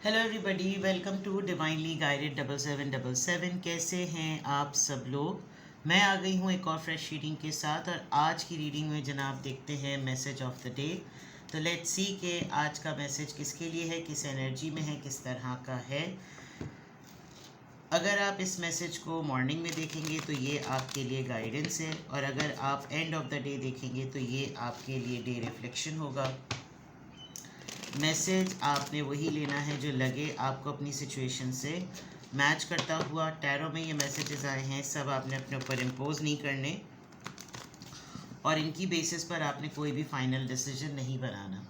Hello everybody, welcome to divinely guided 7777। कैसे हैं आप सब लोग। मैं आ गई हूँ एक और फ्रेश रीडिंग के साथ, और आज की रीडिंग में जनाब देखते हैं मैसेज ऑफ द डे। तो लेट्स सी कि आज का मैसेज किसके लिए है, किस एनर्जी में है, किस तरह का है। अगर आप इस मैसेज को मॉर्निंग में देखेंगे तो ये आपके लिए गाइडेंस है, और अगर आप एंड ऑफ द डे देखेंगे तो ये आपके लिए डे रिफ्लेक्शन होगा। मैसेज आपने वही लेना है जो लगे आपको अपनी सिचुएशन से मैच करता हुआ। टैरो में ये मैसेजेस आए हैं, सब आपने अपने ऊपर इम्पोज नहीं करने, और इनकी बेसिस पर आपने कोई भी फाइनल डिसीजन नहीं बनाना।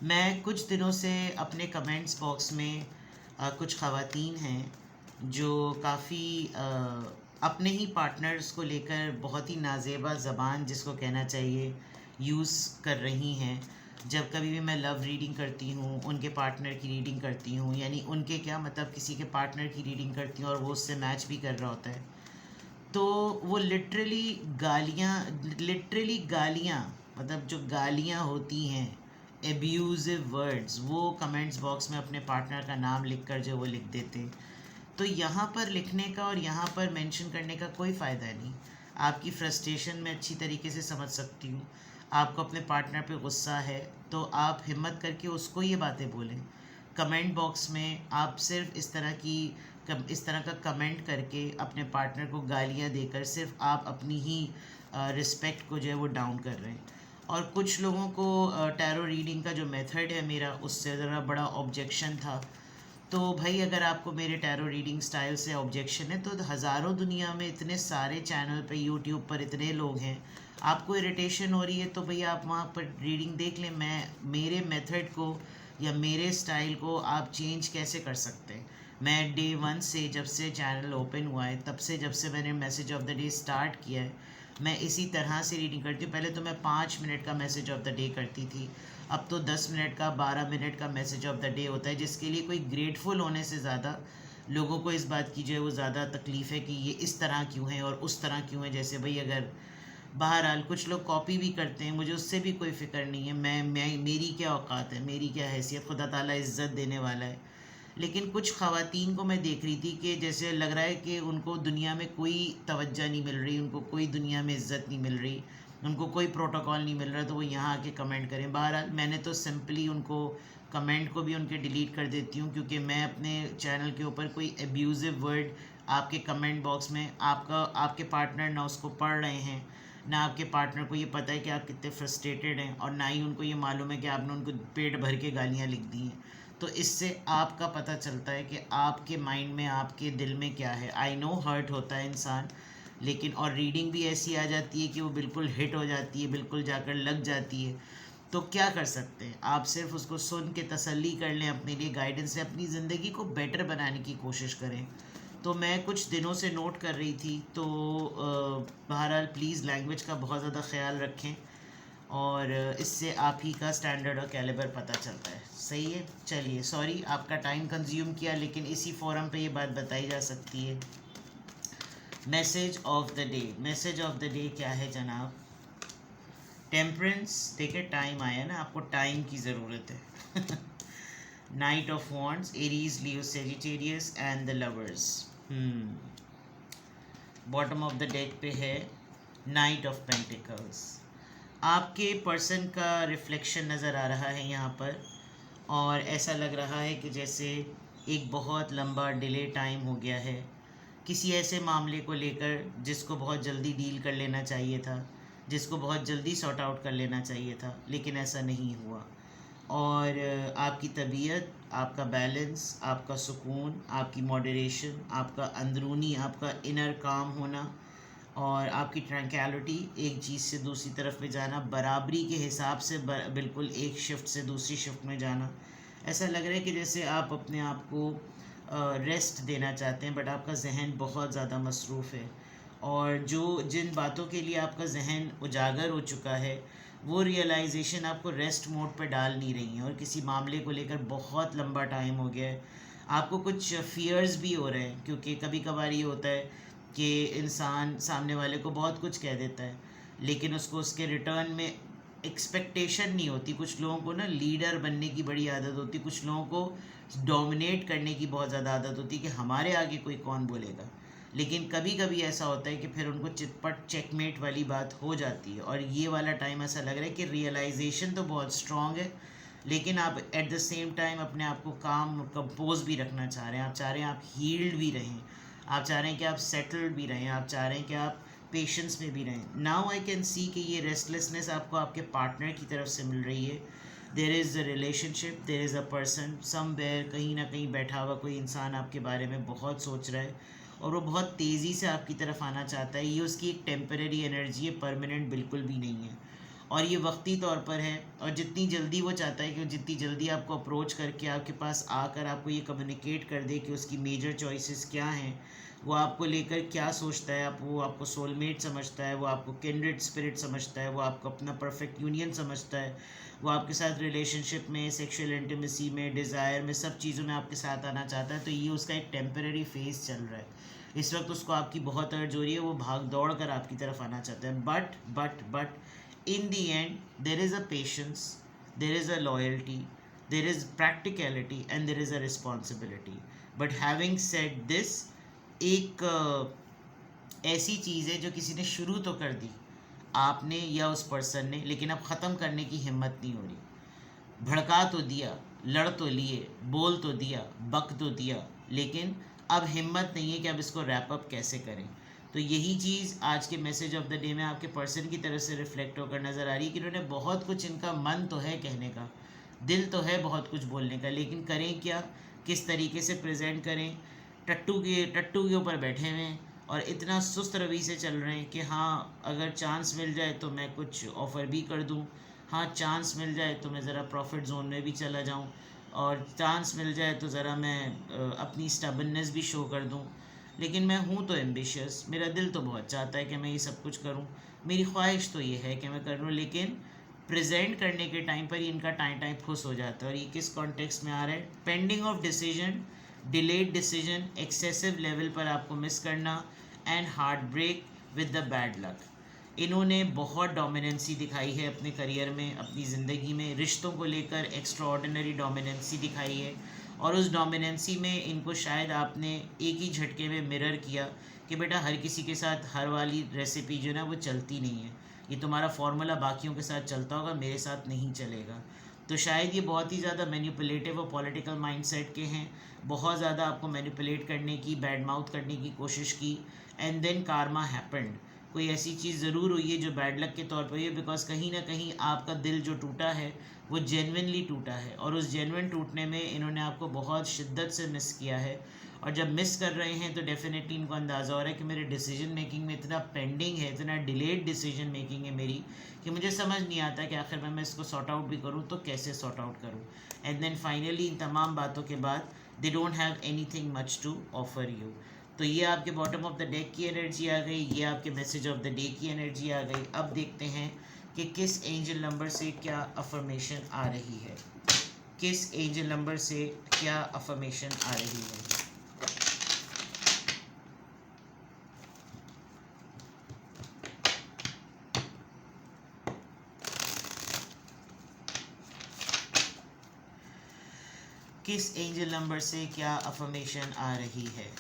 मैं कुछ दिनों से अपने कमेंट्स बॉक्स में कुछ ख़वातीन हैं जो काफ़ी अपने ही पार्टनर्स को लेकर बहुत ही नाजेबा ज़बान, जिसको कहना चाहिए, यूज़ कर रही हैं। जब कभी भी मैं लव रीडिंग करती हूँ, उनके पार्टनर की रीडिंग करती हूँ, यानी उनके क्या मतलब किसी के पार्टनर की रीडिंग करती हूँ और वो उससे मैच भी कर रहा होता है, तो वो लिटरली गालियाँ, मतलब जो गालियाँ होती हैं, एब्यूज़िव वर्ड्स, वो कमेंट्स बॉक्स में अपने पार्टनर का नाम लिखकर जो वो लिख देते हैं। तो यहाँ पर लिखने का और यहाँ पर मेंशन करने का कोई फ़ायदा नहीं। आपकी फ्रस्ट्रेशन मैं अच्छी तरीके से समझ सकती हूँ। आपको अपने पार्टनर पे गुस्सा है तो आप हिम्मत करके उसको ये बातें बोलें। कमेंट बॉक्स में आप सिर्फ इस तरह का कमेंट करके अपने पार्टनर को गालियाँ देकर सिर्फ आप अपनी ही रिस्पेक्ट को जो है वो डाउन कर रहे हैं। और कुछ लोगों को टैरो रीडिंग का जो मेथड है मेरा, उससे ज़रा बड़ा ऑब्जेक्शन था। तो भाई, अगर आपको मेरे टैरो रीडिंग स्टाइल से ऑब्जेक्शन है तो हज़ारों दुनिया में इतने सारे चैनल पे, यूट्यूब पर इतने लोग हैं, आपको इरिटेशन हो रही है तो भैया आप वहाँ पर रीडिंग देख लें। मेरे मेथड को या मेरे स्टाइल को आप चेंज कैसे कर सकते हैं। मैं डे वन से, जब से चैनल ओपन हुआ है, तब से जब से मैंने message of the day start किया है, मैं इसी तरह से रीडिंग करती हूँ। पहले तो मैं 5 मिनट का मैसेज ऑफ द डे करती थी, अब तो 10 मिनट का, 12 मिनट का मैसेज ऑफ द डे होता है, जिसके लिए कोई ग्रेटफुल होने से ज़्यादा लोगों को इस बात की जो है वो ज़्यादा तकलीफ़ है कि ये इस तरह क्यों है और उस तरह क्यों है। जैसे भाई, अगर बहरहाल कुछ लोग कॉपी भी करते हैं, मुझे उससे भी कोई फ़िक्र नहीं है। मैं मेरी क्या औकात है, मेरी क्या हैसियत, खुदा ताला इज़्ज़त देने वाला है। लेकिन कुछ ख़वातीन को मैं देख रही थी कि जैसे लग रहा है कि उनको दुनिया में कोई तवज्जो नहीं मिल रही, उनको कोई दुनिया में इज़्ज़त नहीं मिल रही, उनको कोई प्रोटोकॉल नहीं मिल रहा, तो वो यहाँ आके कमेंट करें। बहरहाल मैंने तो सिंपली उनको कमेंट को भी उनके डिलीट कर देती हूँ, क्योंकि मैं अपने चैनल के ऊपर कोई एब्यूज़िव वर्ड आपके कमेंट बॉक्स में, आपके पार्टनर ना उसको पढ़ रहे हैं, ना आपके पार्टनर को ये पता है कि आप कितने फ्रस्ट्रेटेड हैं, और ना ही उनको ये मालूम है कि आपने उनको पेट भर के गालियाँ लिख दी हैं। तो इससे आपका पता चलता है कि आपके माइंड में, आपके दिल में क्या है। आई नो हर्ट होता है इंसान, लेकिन और रीडिंग भी ऐसी आ जाती है कि वो बिल्कुल हिट हो जाती है, बिल्कुल जाकर लग जाती है। तो क्या कर सकते हैं, आप सिर्फ उसको सुन के तसल्ली कर लें, अपने लिए गाइडेंस से अपनी ज़िंदगी को बेटर बनाने की कोशिश करें। तो मैं कुछ दिनों से नोट कर रही थी, तो बहरहाल प्लीज़ लैंग्वेज का बहुत ज़्यादा ख्याल रखें, और इससे आप ही का स्टैंडर्ड और कैलिबर पता चलता है। सही है, चलिए, सॉरी आपका टाइम कंज्यूम किया, लेकिन इसी फोरम पे ये बात बताई जा सकती है। Message of the day, message of the day क्या है जनाब। टेम्परेंस, देखिए टाइम आया ना, आपको टाइम की ज़रूरत है। Night of wands, Aries, Leo, Sagittarius and the lovers. Bottom of the deck पे है नाइट ऑफ पेंटिकल्स। आपके पर्सन का रिफ्लेक्शन नज़र आ रहा है यहाँ पर, और ऐसा लग रहा है कि जैसे एक बहुत लंबा डिले टाइम हो गया है किसी ऐसे मामले को लेकर जिसको बहुत जल्दी डील कर लेना चाहिए था, जिसको बहुत जल्दी सॉर्ट आउट कर लेना चाहिए था, लेकिन ऐसा नहीं हुआ। और आपकी तबीयत, आपका बैलेंस, आपका सुकून, आपकी मॉडरेशन, आपका अंदरूनी, आपका इनर काम होना, और आपकी ट्रैंक्विलिटी, एक चीज़ से दूसरी तरफ में जाना, बराबरी के हिसाब से बिल्कुल एक शिफ्ट से दूसरी शिफ्ट में जाना। ऐसा लग रहा है कि जैसे आप अपने आप को रेस्ट देना चाहते हैं, बट आपका जहन बहुत ज़्यादा मसरूफ़ है, और जिन बातों के लिए आपका जहन उजागर हो चुका है, वो रियलाइजेशन आपको रेस्ट मोड पर डाल नहीं रही हैं, और किसी मामले को लेकर बहुत लंबा टाइम हो गया है। आपको कुछ फियर्स भी हो रहे हैं, क्योंकि कभी कभार ये होता है कि इंसान सामने वाले को बहुत कुछ कह देता है, लेकिन उसको उसके रिटर्न में एक्सपेक्टेशन नहीं होती। कुछ लोगों को ना लीडर बनने की बड़ी आदत होती, कुछ लोगों को डोमिनेट करने की बहुत ज़्यादा आदत होती कि हमारे आगे कोई कौन बोलेगा। लेकिन कभी कभी ऐसा होता है कि फिर उनको चिटपट चेकमेट वाली बात हो जाती है, और ये वाला टाइम ऐसा लग रहा है कि रियलाइजेशन तो बहुत स्ट्रॉन्ग है, लेकिन आप एट द सेम टाइम अपने आप को काम कंपोज भी रखना चाह रहे हैं। आप चाह रहे हैं आप हील्ड भी रहें, आप चाह रहे हैं कि आप सेटल्ड भी रहें, आप चाह रहे हैं कि आप पेशेंस में भी रहें। नाउ आई कैन सी कि ये रेस्टलेसनेस आपको आपके पार्टनर की तरफ से मिल रही है। There is a relationship, there is a person somewhere, कहीं ना कहीं बैठा हुआ कोई इंसान आपके बारे में बहुत सोच रहा है और वो बहुत तेज़ी से आपकी तरफ आना चाहता है। ये उसकी एक टेम्परेरी एनर्जी है, परमानेंट बिल्कुल भी नहीं है, और ये वक्ती तौर पर है। और जितनी जल्दी वो चाहता है कि जितनी जल्दी आपको अप्रोच करके आपके पास आकर आपको ये कम्युनिकेट कर दे कि उसकी मेजर चॉइसेस क्या हैं, वो आपको लेकर क्या सोचता है, वो आपको सोलमेट समझता है, वो आपको किंडरेड स्पिरिट समझता है, वो आपको अपना परफेक्ट यूनियन समझता है, वो आपके साथ रिलेशनशिप में, सेक्सुअल इंटीमेसी में, डिज़ायर में, सब चीज़ों में आपके साथ आना चाहता है। तो ये उसका एक टेम्परेरी फेज चल रहा है। इस वक्त उसको आपकी बहुत अर्ज हो रही है, वो भाग दौड़ कर आपकी तरफ आना चाहता है। But in the end there is a patience, there is a loyalty, there is practicality and there is a responsibility. But having said this, एक ऐसी चीज़ है जो किसी ने शुरू तो कर दी, आपने या उस पर्सन ने, लेकिन अब ख़त्म करने की हिम्मत नहीं हो रही। भड़का तो दिया, लड़ तो लिए, बोल तो दिया, बक तो दिया, लेकिन अब हिम्मत नहीं है कि अब इसको रैप अप कैसे करें। तो यही चीज़ आज के मैसेज ऑफ द डे में आपके पर्सन की तरफ से रिफ्लेक्ट होकर नज़र आ रही है कि इन्होंने बहुत कुछ, इनका मन तो है कहने का, दिल तो है बहुत कुछ बोलने का, लेकिन करें क्या, किस तरीके से प्रेजेंट करें। टट्टू के ऊपर बैठे हुए हैं और इतना सुस्त रवि से चल रहे हैं कि हाँ अगर चांस मिल जाए तो मैं कुछ ऑफ़र भी कर दूँ, हाँ चांस मिल जाए तो मैं ज़रा प्रॉफिट जोन में भी चला जाऊँ, और चांस मिल जाए तो ज़रा मैं अपनी स्टबननेस भी शो कर दूँ। लेकिन मैं हूँ तो एम्बिशियस, मेरा दिल तो बहुत चाहता है कि मैं ये सब कुछ करूँ, मेरी ख्वाहिश तो ये है कि मैं कर लूँ, लेकिन प्रेजेंट करने के टाइम पर इनका टाइम खुश हो जाता है। और ये किस कॉन्टेक्स्ट में आ रहा है, pending of decision, delayed decision, excessive level पर आपको मिस करना, and heart break with the bad luck. इन्होंने बहुत डोमिनेंसी दिखाई है अपने करियर में, अपनी ज़िंदगी में, रिश्तों को लेकर एक्स्ट्रा ऑर्डिनरी डोमिनेंसी दिखाई है, और उस डोमिनेंसी में इनको शायद आपने एक ही झटके में मिरर किया कि बेटा हर किसी के साथ हर वाली रेसिपी जो ना वो चलती नहीं है, ये तुम्हारा फार्मूला बाकियों के साथ चलता होगा, मेरे साथ नहीं चलेगा। तो शायद ये बहुत ही ज़्यादा मैनिपुलेटिव और पॉलिटिकल माइंडसेट के हैं, बहुत ज़्यादा आपको मैनिपुलेट करने की, बैड माउथ करने की कोशिश की, एंड देन कारमा हैपेंड। कोई ऐसी चीज़ ज़रूर हुई है जो बैड लक के तौर पर हुई है, बिकॉज कहीं ना कहीं आपका दिल जो टूटा है वो जेन्युइनली टूटा है, और उस जेन्युइन टूटने में इन्होंने आपको बहुत शिद्दत से मिस किया है। और जब मिस कर रहे हैं तो डेफिनेटली इनको अंदाज़ा हो रहा है कि मेरे डिसीजन मेकिंग में इतना पेंडिंग है, इतना डिलेड डिसीजन मेकिंग है मेरी, कि मुझे समझ नहीं आता कि आखिर मैं इसको सॉर्ट आउट भी करूँ तो कैसे सॉर्ट आउट करूँ। एंड देन फाइनली इन तमाम बातों के बाद they don't have anything much to offer you. तो ये आपके बॉटम ऑफ द डेक की एनर्जी आ गई, ये आपके मैसेज ऑफ द डे की एनर्जी आ गई। अब देखते हैं कि किस एंजल नंबर से क्या अफर्मेशन आ रही है, किस एंजल नंबर से क्या अफर्मेशन आ रही है। किस एंजल नंबर से क्या अफर्मेशन आ रही है,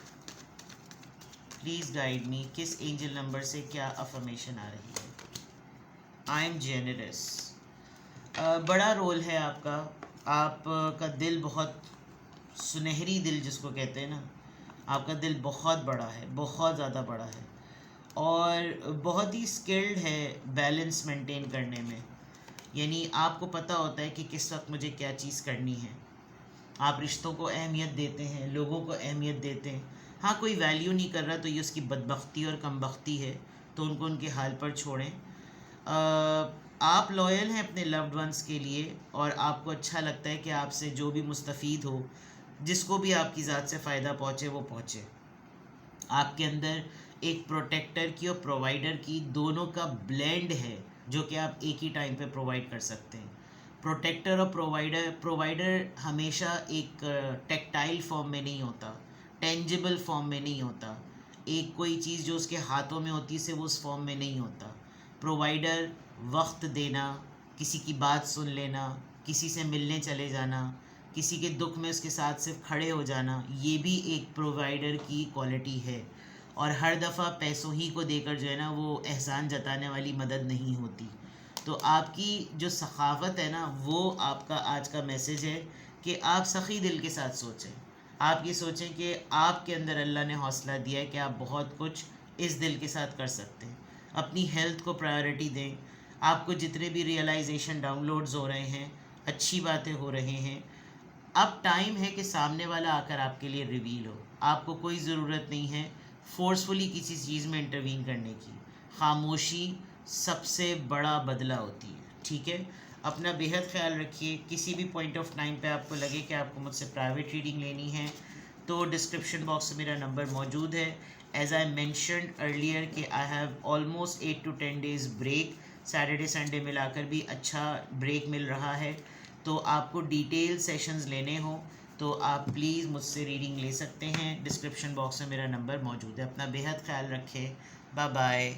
प्लीज़ गाइड मी, किस एंजल नंबर से क्या अफर्मेशन आ रही है। आई एम जेनरस, बड़ा रोल है आपका, आपका दिल बहुत सुनहरी दिल जिसको कहते हैं ना, आपका दिल बहुत बड़ा है, बहुत ज़्यादा बड़ा है, और बहुत ही स्किल्ड है बैलेंस मेंटेन करने में। यानी आपको पता होता है कि किस वक्त मुझे क्या चीज़ करनी है। आप रिश्तों को अहमियत देते हैं, लोगों को अहमियत देते हैं। हाँ कोई वैल्यू नहीं कर रहा तो ये उसकी बदबख्ती और कमबख्ती है, तो उनको उनके हाल पर छोड़ें। आप लॉयल हैं अपने लव्ड वंस के लिए, और आपको अच्छा लगता है कि आपसे जो भी मुस्तफ़ीद हो, जिसको भी आपकी ज़ात से फ़ायदा पहुँचे वो पहुँचे। आपके अंदर एक प्रोटेक्टर की और प्रोवाइडर की दोनों का ब्लेंड है, जो कि आप एक ही टाइम पे प्रोवाइड कर सकते हैं। प्रोटेक्टर और प्रोवाइडर हमेशा एक टेक्टाइल फॉर्म में नहीं होता, टेंजिबल फॉर्म में नहीं होता, एक कोई चीज़ जो उसके हाथों में होती है से वो उस फॉर्म में नहीं होता। प्रोवाइडर वक्त देना, किसी की बात सुन लेना, किसी से मिलने चले जाना, किसी के दुख में उसके साथ सिर्फ खड़े हो जाना, ये भी एक प्रोवाइडर की क्वालिटी है। और हर दफ़ा पैसों ही को देकर जो है ना वो एहसान जताने वाली मदद नहीं होती। तो आपकी जो सखावत है ना, वो आपका आज का मैसेज है कि आप सखी दिल के साथ सोचें। आप ये सोचें कि आपके अंदर अल्लाह ने हौसला दिया है कि आप बहुत कुछ इस दिल के साथ कर सकते हैं। अपनी हेल्थ को प्रायोरिटी दें। आपको जितने भी रियलाइजेशन डाउनलोड्स हो रहे हैं, अच्छी बातें हो रहे हैं, अब टाइम है कि सामने वाला आकर आपके लिए रिवील हो। आपको कोई ज़रूरत नहीं है फोर्सफुली किसी चीज़ में इंटरवीन करने की। खामोशी सबसे बड़ा बदला होती है, ठीक है। अपना बेहद ख्याल रखिए। किसी भी पॉइंट ऑफ टाइम पे आपको लगे कि आपको मुझसे प्राइवेट रीडिंग लेनी है तो डिस्क्रिप्शन बॉक्स में मेरा नंबर मौजूद है। एज आई मैंशनड अर्लियर कि I have almost 8 to 10 days break, Saturday Sunday मिलाकर भी अच्छा ब्रेक मिल रहा है। तो आपको डिटेल सेशंस लेने हो तो आप प्लीज़ मुझसे रीडिंग ले सकते हैं। डिस्क्रिप्शन बॉक्स में मेरा नंबर मौजूद है। अपना बेहद ख्याल रखें। Bye bye.